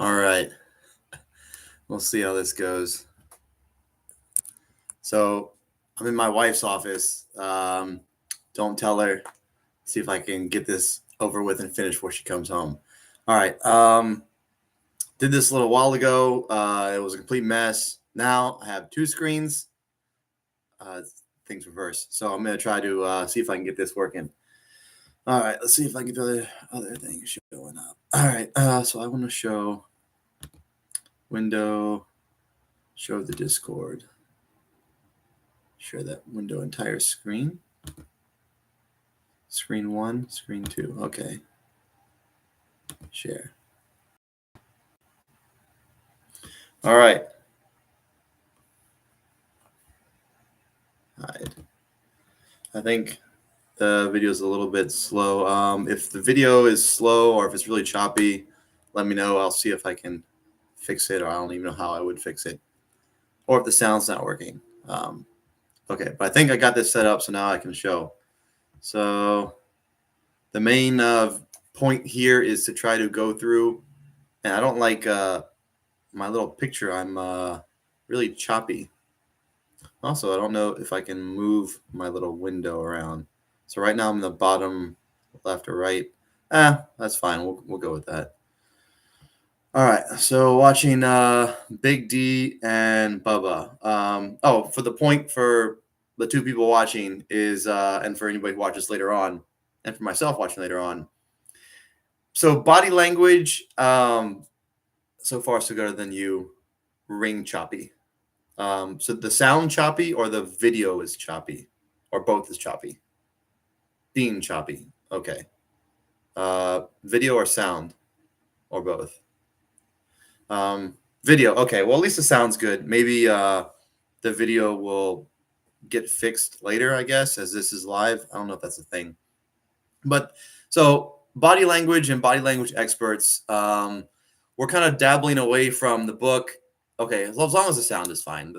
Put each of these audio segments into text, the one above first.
All right. We'll see how this goes. So I'm in my wife's office. Don't tell her. See if I can get this over with and finish before she comes home. All right. Did this a little while ago. It was a complete mess. Now I have two screens. Things reversed. So I'm going to try to see if I can get this working. All right. Let's see if I can get the other things showing up. All right. So I want to show window, show the Discord. Share that window entire screen. Screen 1, screen 2. Okay. Share. All right. Hide. I think the video is a little bit slow. If the video is slow or if it's really choppy, let me know. I'll see if I can fix it, or I don't even know how I would fix it. Or if the sound's not working. Okay, but I think I got this set up, so now I can show. So the main point here is to try to go through, and I don't like my little picture. I'm really choppy. Also, I don't know if I can move my little window around. So right now I'm in the bottom left or right. That's fine. We'll go with that. All right. So watching Big D and Bubba. For the point for the two people watching is, and for anybody who watches later on, and for myself watching later on. So body language, so far so good than you, ring choppy. So the sound choppy or the video is choppy, or both is choppy. Being choppy. Okay. Video or sound, or both. Video. Okay. Well, at least the sound's good. Maybe the video will get fixed later, I guess, as this is live. I don't know if that's a thing. But so body language and body language experts, we're kind of dabbling away from the book. Okay, as long as the sound is fine,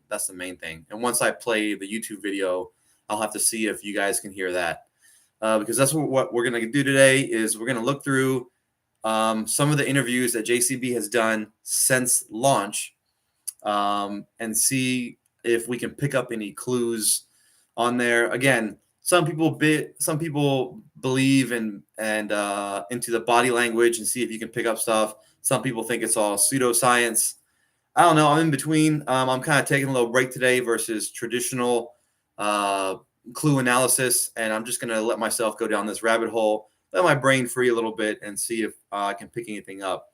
that's the main thing. And once I play the YouTube video, I'll have to see if you guys can hear that, because that's what we're going to do today. Is we're going to look through some of the interviews that JCB has done since launch, and see if we can pick up any clues on there. Again, some people believe and into the body language and see if you can pick up stuff. Some people think it's all pseudoscience. I don't know. I'm in between. I'm kind of taking a little break today versus traditional clue analysis, and I'm just going to let myself go down this rabbit hole, let my brain free a little bit, and see if I can pick anything up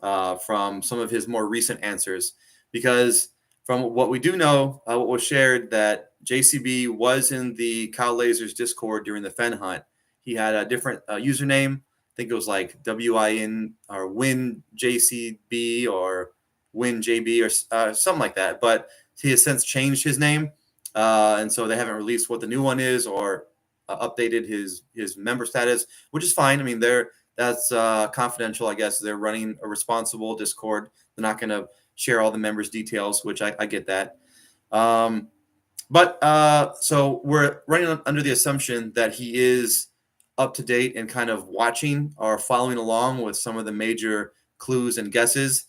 from some of his more recent answers. Because from what we do know, what was shared, that JCB was in the Kyle Laser's Discord during the Fen hunt. He had a different username. I think it was like WIN or WinJCB or WinJB or something like that. But he has since changed his name, and so they haven't released what the new one is or updated his member status, which is fine. I mean, that's confidential, I guess. They're running a responsible Discord. They're not going to share all the members' details, which I get that. So we're running under the assumption that he is up to date and kind of watching or following along with some of the major clues and guesses,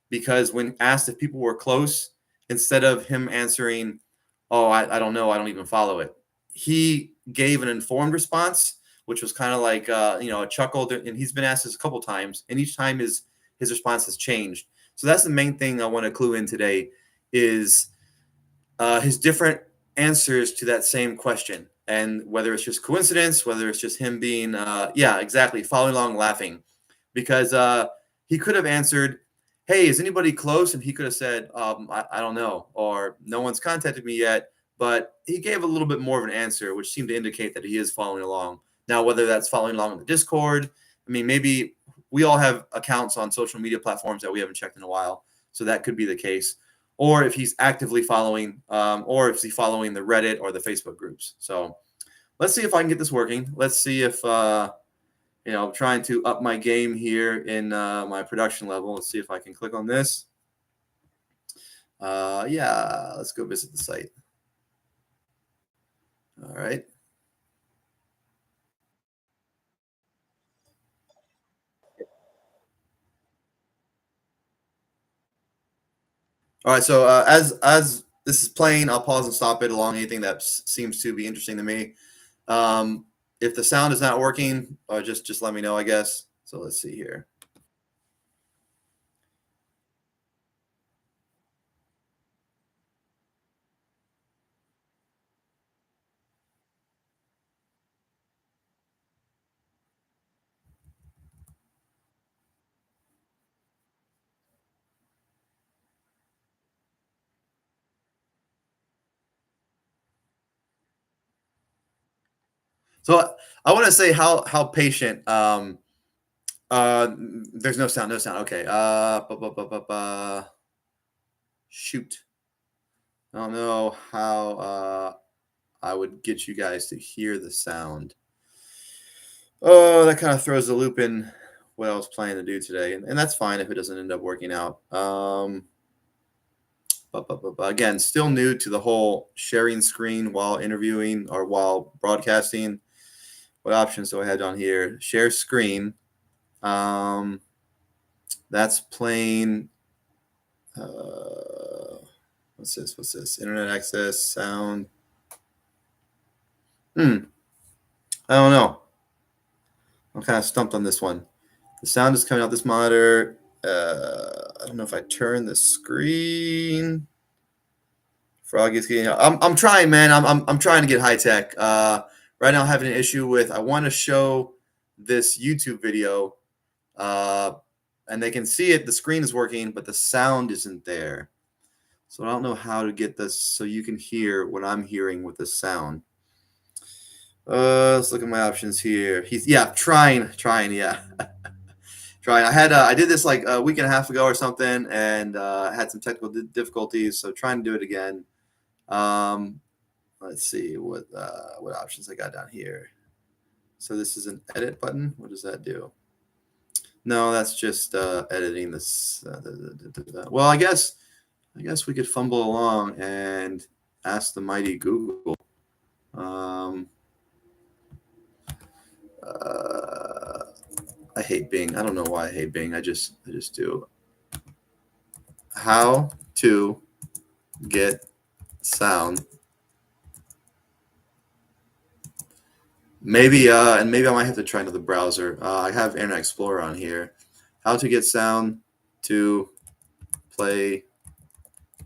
because when asked if people were close, instead of him answering, oh, I don't know, I don't even follow it, he gave an informed response, which was kind of like, a chuckle. And he's been asked this a couple times, and each time his response has changed. So that's the main thing I want to clue in today is his different answers to that same question, and whether it's just coincidence, whether it's just him being, exactly, following along, laughing, because he could have answered, hey, is anybody close? And he could have said, I don't know, or no one's contacted me yet. But he gave a little bit more of an answer, which seemed to indicate that he is following along. Now, whether that's following along in the Discord, I mean, maybe we all have accounts on social media platforms that we haven't checked in a while, so that could be the case. Or if he's actively following, or if he's following the Reddit or the Facebook groups. So let's see if I can get this working. Let's see if, trying to up my game here in my production level. Let's see if I can click on this. Let's go visit the site. All right. All right. So as this is playing, I'll pause and stop it along anything that seems to be interesting to me. Um, if the sound is not working, just let me know, I guess. So let's see here. So I want to say how patient. There's no sound, no sound. Okay. Shoot. I don't know how I would get you guys to hear the sound. Oh, that kind of throws a loop in what I was planning to do today, and that's fine if it doesn't end up working out. Again, still new to the whole sharing screen while interviewing or while broadcasting. What options do I have on here? Share screen. Um, that's playing. What's this? What's this? Internet access, sound. I don't know. I'm kind of stumped on this one. The sound is coming out this monitor. I don't know if I turn the screen. Froggy's getting out. I'm trying, man. I'm trying to get high tech. Right now, I'm having an issue with. I want to show this YouTube video, uh, and they can see it. The screen is working, but the sound isn't there. So I don't know how to get this so you can hear what I'm hearing with the sound. Let's look at my options here. Trying, yeah. Trying. I did this like a week and a half ago or something, and had some technical difficulties. So trying to do it again. Um, let's see what options I got down here. So this is an edit button. What does that do? No, that's just editing this. Well, I guess we could fumble along and ask the mighty Google. Um, I hate Bing. I don't know why I hate Bing. I just do. How to get sound. Maybe and maybe I might have to try another browser. I have Internet Explorer on here. How to get sound to play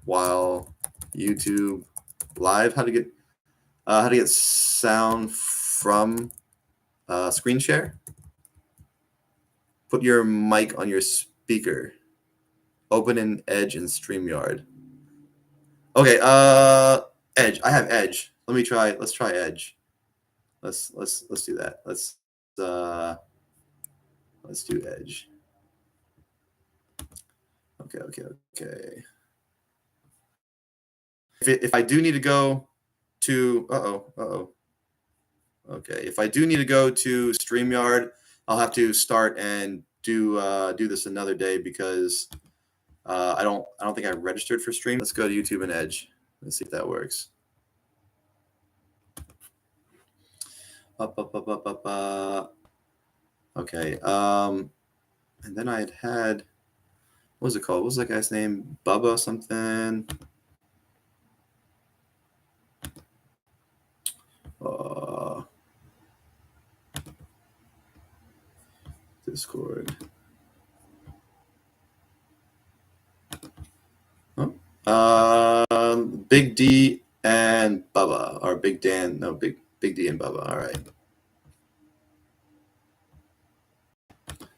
while YouTube live. How to get sound from screen share. Put your mic on your speaker. Open an Edge and StreamYard. Okay, Edge. I have Edge. Let's try Edge. Let's do that. Let's do Edge. Okay. If I do need to go to okay, if I do need to go to StreamYard, I'll have to start and do this another day because I don't think I registered for Stream. Let's go to YouTube and Edge. Let's see if that works. Okay. And then I had what was it called? What was that guy's name? Bubba something. Discord. Big D and Bubba, or Big Dan. No, Big D and Bubba. All right.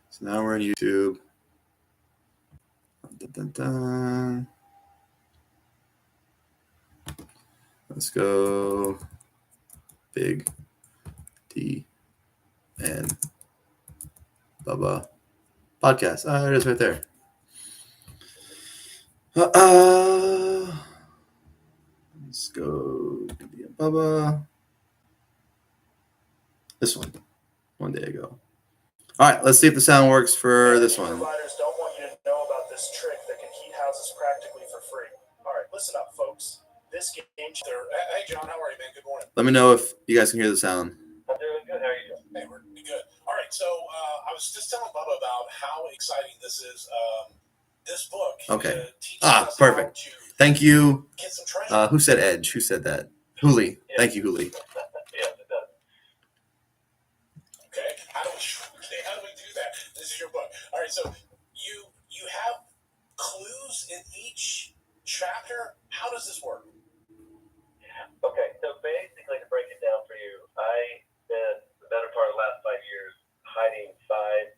So now we're on YouTube. Dun, dun, dun. Let's go Big D and Bubba podcast. There it is right there. Let's go Big D and Bubba. This one day ago. All right, let's see if the sound works for this one. Providers don't want you to know about this trick that can heat houses practically for free. All right, listen up, folks. This game. Hey, John, how are you, man? Good morning. Let me know if you guys can hear the sound. I'm doing good. How are you doing? Hey, we're good. All right, so I was just telling Bubba about how exciting this is. this book Okay. teaches us Perfect. how to Thank you. get some treasure. Who said Edge? Who said that? Huli. Yeah. Thank you, Huli. Yes, it does. Okay, how do we do that? This is your book. All right, so you have clues in each chapter. How does this work? Okay, so basically, to break it down for you, I spent the better part of the last 5 years hiding 5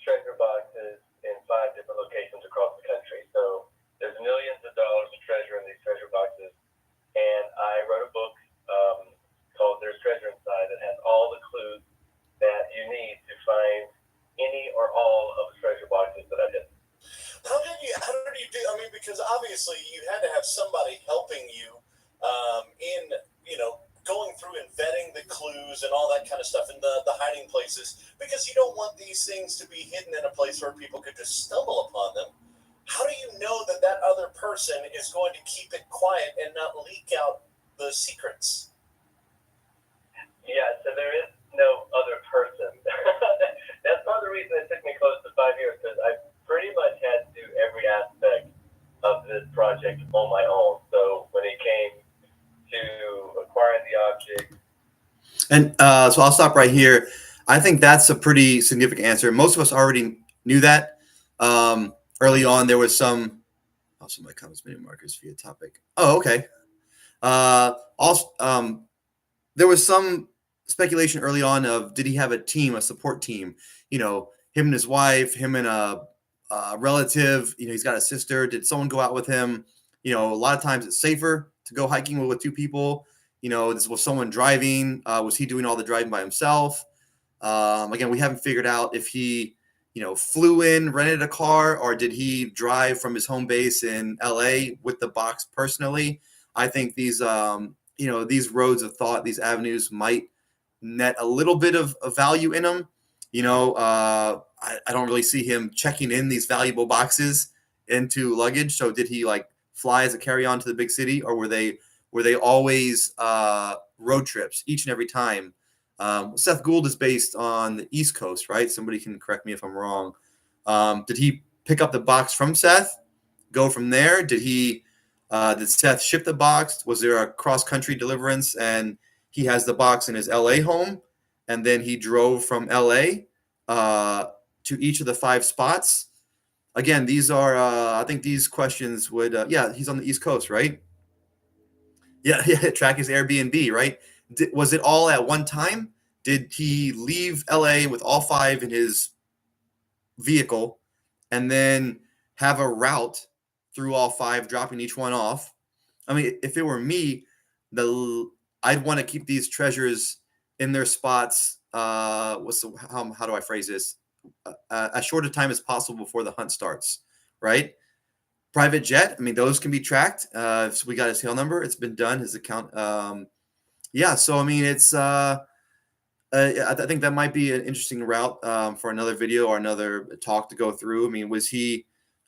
treasure boxes in 5 different locations across the country. So there's millions of dollars of treasure in these treasure boxes, and I wrote a book called "There's Treasure Inside" that has all the clues that you need to find any or all of the treasure boxes that I did. How did you do? I mean, because obviously you had to have somebody helping you in going through and vetting the clues and all that kind of stuff, and the hiding places, because you don't want these things to be hidden in a place where people could just stumble upon them. How do you know that that other person is going to keep it quiet and not leak out the secrets? Yeah, so there is no other person. That's part of the reason it took me close to 5 years, because I pretty much had to do every aspect of this project on my own. So when it came to acquiring the object. And so I'll stop right here. I think that's a pretty significant answer. Most of us already knew that. Early on, there was some. Also, my comments, menu markers via topic. Oh, okay. Also, there was some speculation early on of did he have a team, a support team? Him and his wife, him and a relative. He's got a sister. Did someone go out with him? A lot of times it's safer to go hiking with 2 people. Was someone driving? Was he doing all the driving by himself? Again, we haven't figured out if he, flew in, rented a car, or did he drive from his home base in LA with the box personally. I think these roads of thought, these avenues might net a little bit of value in them. I don't really see him checking in these valuable boxes into luggage. So did he fly as a carry-on to the big city, or were they always road trips each and every time? Seth Gould is based on the East Coast, right? Somebody can correct me if I'm wrong. Did he pick up the box from Seth, go from there? Did Seth ship the box? Was there a cross-country deliverance and he has the box in his LA home, and then he drove from LA to each of the 5 spots? Again, these are, I think these questions would, he's on the East Coast, right? Yeah, track his Airbnb, right? Was it all at one time? Did he leave LA with all 5 in his vehicle and then have a route through all 5, dropping each one off? I mean, if it were me, I'd want to keep these treasures in their spots. How do I phrase this? As short a time as possible before the hunt starts, right? Private jet, I mean, those can be tracked. So we got his tail number. It's been done. His account. So I mean, it's. I think that might be an interesting route for another video or another talk to go through. I mean, was he?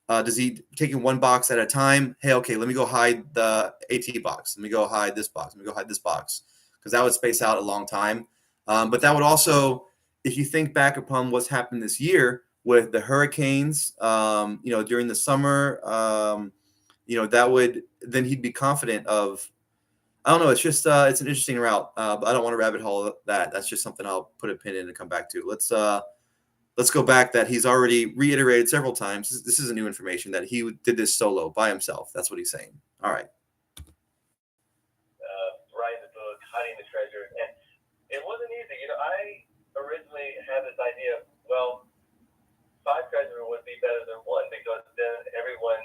Does he taking one box at a time? Hey, okay, let me go hide the AT box. Let me go hide this box. Let me go hide this box, because that would space out a long time. But that would also, if you think back upon what's happened this year with the hurricanes, during the summer, that would, then he'd be confident of, I don't know. It's just, it's an interesting route, but I don't want to rabbit hole that. That's just something I'll put a pin in and come back to. Let's go back that he's already reiterated several times. This isn't new information that he did this solo by himself. That's what he's saying. All right. Writing the book, hiding the treasure, and it wasn't easy. I originally had this idea of, well, 5 treasure would be better than 1, because then everyone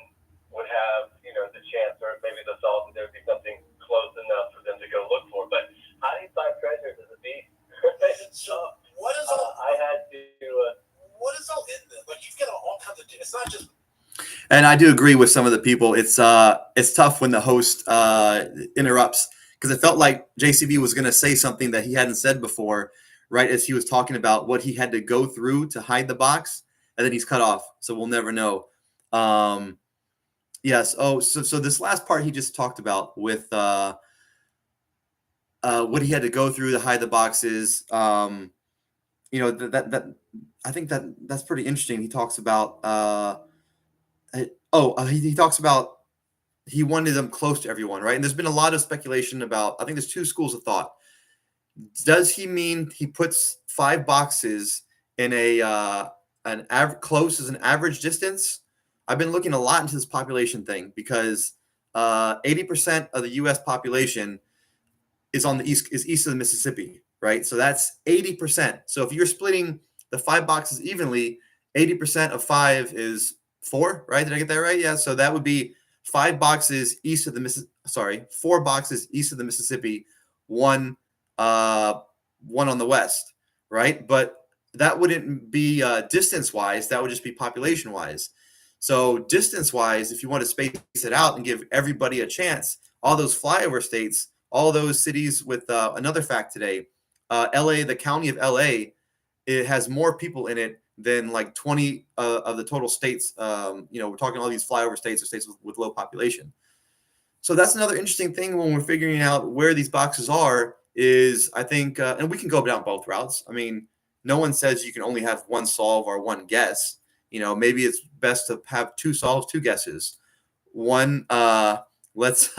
would have, the chance, or maybe the thought that there would be something close enough for them to go look for. But hiding 5 treasures is a beast. So what is all? I had to. What is all in them? Like, you've got all kinds of. It's not just. And I do agree with some of the people. It's tough when the host interrupts, because it felt like JCB was going to say something that he hadn't said before, right as he was talking about what he had to go through to hide the box, and then he's cut off, so we'll never know. Yes. Oh, so this last part he just talked about with what he had to go through to hide the boxes. That I think that's pretty interesting. He talks about He talks about he wanted them close to everyone, right? And there's been a lot of speculation about. I think there's two schools of thought. Does he mean he puts 5 boxes in a close as an average distance? I've been looking a lot into this population thing because 80% of the U.S. population is east of the Mississippi, right? So that's 80%. So if you're splitting the 5 boxes evenly, 80% of 5 is 4, right? Did I get that right? Yeah. So that would be 5 boxes east of the 4 boxes east of the Mississippi, one one on the west, right? But that wouldn't be distance wise. That would just be population wise. So distance wise, if you want to space it out and give everybody a chance, all those flyover states, all those cities with another fact today, LA, the county of LA, it has more people in it than like 20 of the total states. We're talking all these flyover states or states with low population. So that's another interesting thing when we're figuring out where these boxes are is I think, and we can go down both routes. I mean, no one says you can only have one solve or one guess. Maybe it's best to have 2 solves, 2 guesses. One, let's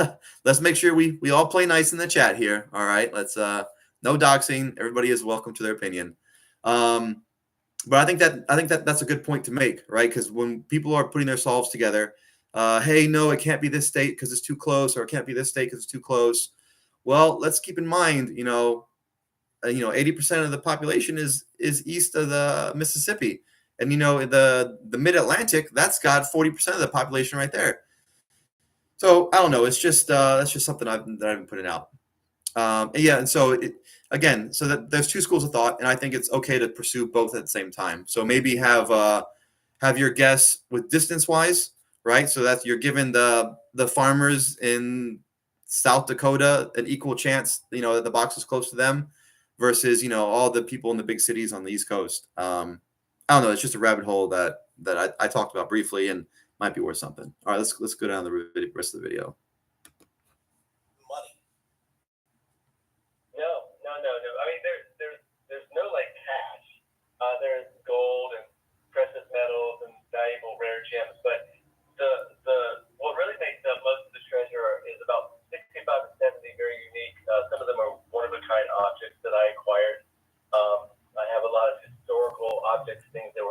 make sure we all play nice in the chat here. All right, let's no doxing. Everybody is welcome to their opinion. But I think that's a good point to make, right? Because when people are putting their solves together, hey, no, it can't be this state because it's too close, or it can't be this state because it's too close. Well, let's keep in mind, 80% of the population is east of the Mississippi, and the Mid-Atlantic, that's got 40% of the population right there. So I don't know. It's just that's just something that I've been putting out. And so there's 2 schools of thought, and I think it's okay to pursue both at the same time. So maybe have your guess with distance wise, right? So that you're giving the farmers in South Dakota an equal chance, that the box is close to them, versus all the people in the big cities on the East Coast. I don't know. It's just a rabbit hole that I talked about briefly and might be worth something. All right, let's go down the rest of the video. Money. No. I mean, there's no like cash. There's gold and precious metals and valuable rare gems, but the what really makes up most of the treasure is about 65 to 70 very unique. Some of them are one-of-a-kind objects that I acquired. I have a lot of historical objects, things that